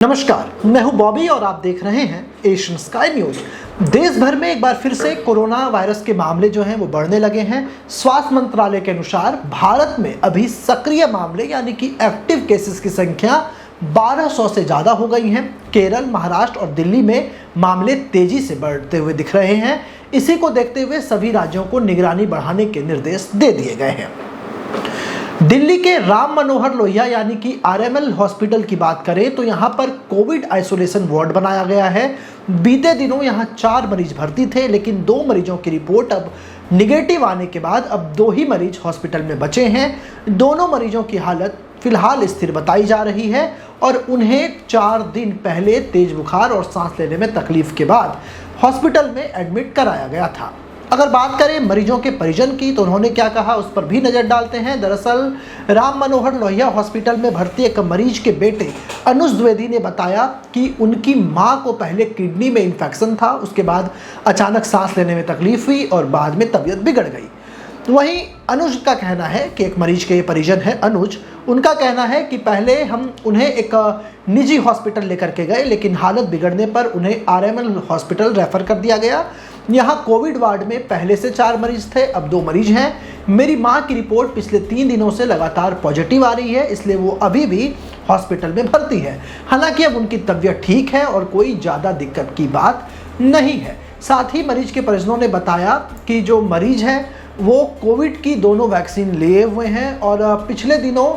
नमस्कार, मैं हूं बॉबी और आप देख रहे हैं एशियन स्काई न्यूज। देश भर में एक बार फिर से कोरोना वायरस के मामले जो हैं वो बढ़ने लगे हैं। स्वास्थ्य मंत्रालय के अनुसार भारत में अभी सक्रिय मामले यानी कि एक्टिव केसेस की संख्या 1200 से ज़्यादा हो गई हैं। केरल, महाराष्ट्र और दिल्ली में मामले तेजी से बढ़ते हुए दिख रहे हैं। इसी को देखते हुए सभी राज्यों को निगरानी बढ़ाने के निर्देश दे दिए गए हैं। दिल्ली के राम मनोहर लोहिया यानी कि आरएमएल हॉस्पिटल की बात करें तो यहां पर कोविड आइसोलेशन वार्ड बनाया गया है। बीते दिनों यहां 4 मरीज भर्ती थे, लेकिन 2 मरीजों की रिपोर्ट अब निगेटिव आने के बाद अब 2 ही मरीज हॉस्पिटल में बचे हैं। दोनों मरीजों की हालत फिलहाल स्थिर बताई जा रही है और उन्हें 4 दिन पहले तेज बुखार और सांस लेने में तकलीफ के बाद हॉस्पिटल में एडमिट कराया गया था। अगर बात करें मरीजों के परिजन की तो उन्होंने क्या कहा उस पर भी नजर डालते हैं। दरअसल राम मनोहर लोहिया हॉस्पिटल में भर्ती एक मरीज के बेटे अनुज द्विवेदी ने बताया कि उनकी मां को पहले किडनी में इन्फेक्शन था, उसके बाद अचानक सांस लेने में तकलीफ हुई और बाद में तबीयत बिगड़ गई। वहीं अनुज का कहना है कि एक मरीज के परिजन है अनुज, उनका कहना है कि पहले हम उन्हें एक निजी हॉस्पिटल लेकर के गए, लेकिन हालत बिगड़ने पर उन्हें आरएमएल हॉस्पिटल रेफर कर दिया गया। यहाँ कोविड वार्ड में पहले से 4 मरीज थे, अब 2 मरीज हैं। मेरी माँ की रिपोर्ट पिछले 3 दिनों से लगातार पॉजिटिव आ रही है, इसलिए वो अभी भी हॉस्पिटल में भर्ती है। हालांकि अब उनकी तबीयत ठीक है और कोई ज़्यादा दिक्कत की बात नहीं है। साथ ही मरीज के परिजनों ने बताया कि जो मरीज है वो कोविड की दोनों वैक्सीन लिए हुए हैं और पिछले दिनों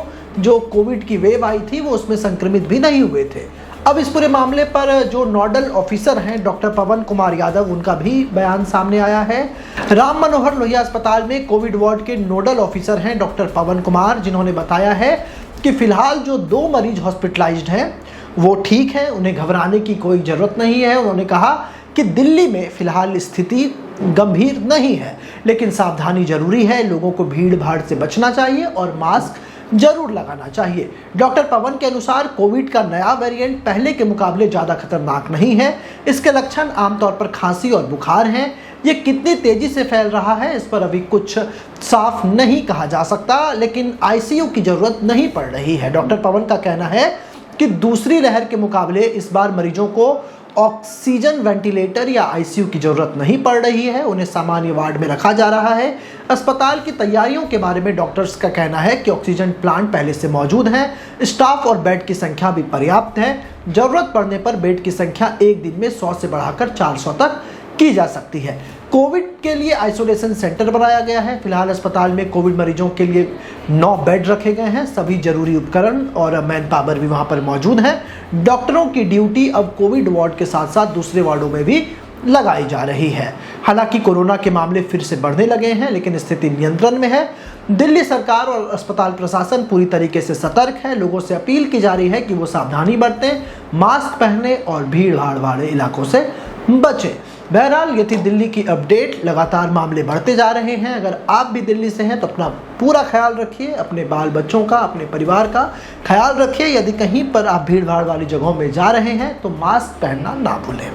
जो कोविड की वेव आई थी वो उसमें संक्रमित भी नहीं हुए थे। अब इस पूरे मामले पर जो नोडल ऑफिसर हैं डॉक्टर पवन कुमार यादव, उनका भी बयान सामने आया है। राम मनोहर लोहिया अस्पताल में कोविड वार्ड के नोडल ऑफिसर हैं डॉक्टर पवन कुमार, जिन्होंने बताया है कि फिलहाल जो 2 मरीज हॉस्पिटलाइज्ड हैं वो ठीक हैं, उन्हें घबराने की कोई ज़रूरत नहीं है। उन्होंने कहा कि दिल्ली में फिलहाल स्थिति गंभीर नहीं है, लेकिन सावधानी जरूरी है। लोगों को भीड़ भाड़ से बचना चाहिए और मास्क जरूर लगाना चाहिए। डॉक्टर पवन के अनुसार कोविड का नया वेरिएंट पहले के मुकाबले ज़्यादा खतरनाक नहीं है। इसके लक्षण आमतौर पर खांसी और बुखार हैं। ये कितनी तेजी से फैल रहा है इस पर अभी कुछ साफ नहीं कहा जा सकता, लेकिन आईसीयू की ज़रूरत नहीं पड़ रही है। डॉक्टर पवन का कहना है कि दूसरी लहर के मुकाबले इस बार मरीजों को ऑक्सीजन वेंटिलेटर या आईसीयू की जरूरत नहीं पड़ रही है, उन्हें सामान्य वार्ड में रखा जा रहा है। अस्पताल की तैयारियों के बारे में डॉक्टर्स का कहना है कि ऑक्सीजन प्लांट पहले से मौजूद हैं, स्टाफ और बेड की संख्या भी पर्याप्त है। जरूरत पड़ने पर बेड की संख्या एक दिन में 100 से बढ़ाकर 400 तक की जा सकती है। कोविड के लिए आइसोलेशन सेंटर बनाया गया है। फिलहाल अस्पताल में कोविड मरीजों के लिए 9 बेड रखे गए हैं। सभी जरूरी उपकरण और मैन पावर भी वहां पर मौजूद है। डॉक्टरों की ड्यूटी अब कोविड वार्ड के साथ साथ दूसरे वार्डों में भी लगाई जा रही है। हालांकि कोरोना के मामले फिर से बढ़ने लगे हैं, लेकिन स्थिति नियंत्रण में है। दिल्ली सरकार और अस्पताल प्रशासन पूरी तरीके से सतर्क है। लोगों से अपील की जा रही है कि वो सावधानी बरतें, मास्क पहने और भीड़ भाड़ वाले इलाकों से बचें। बहरहाल ये थी दिल्ली की अपडेट। लगातार मामले बढ़ते जा रहे हैं। अगर आप भी दिल्ली से हैं तो अपना पूरा ख्याल रखिए, अपने बाल बच्चों का, अपने परिवार का ख्याल रखिए। यदि कहीं पर आप भीड़ भाड़ वाली जगहों में जा रहे हैं तो मास्क पहनना ना भूलें।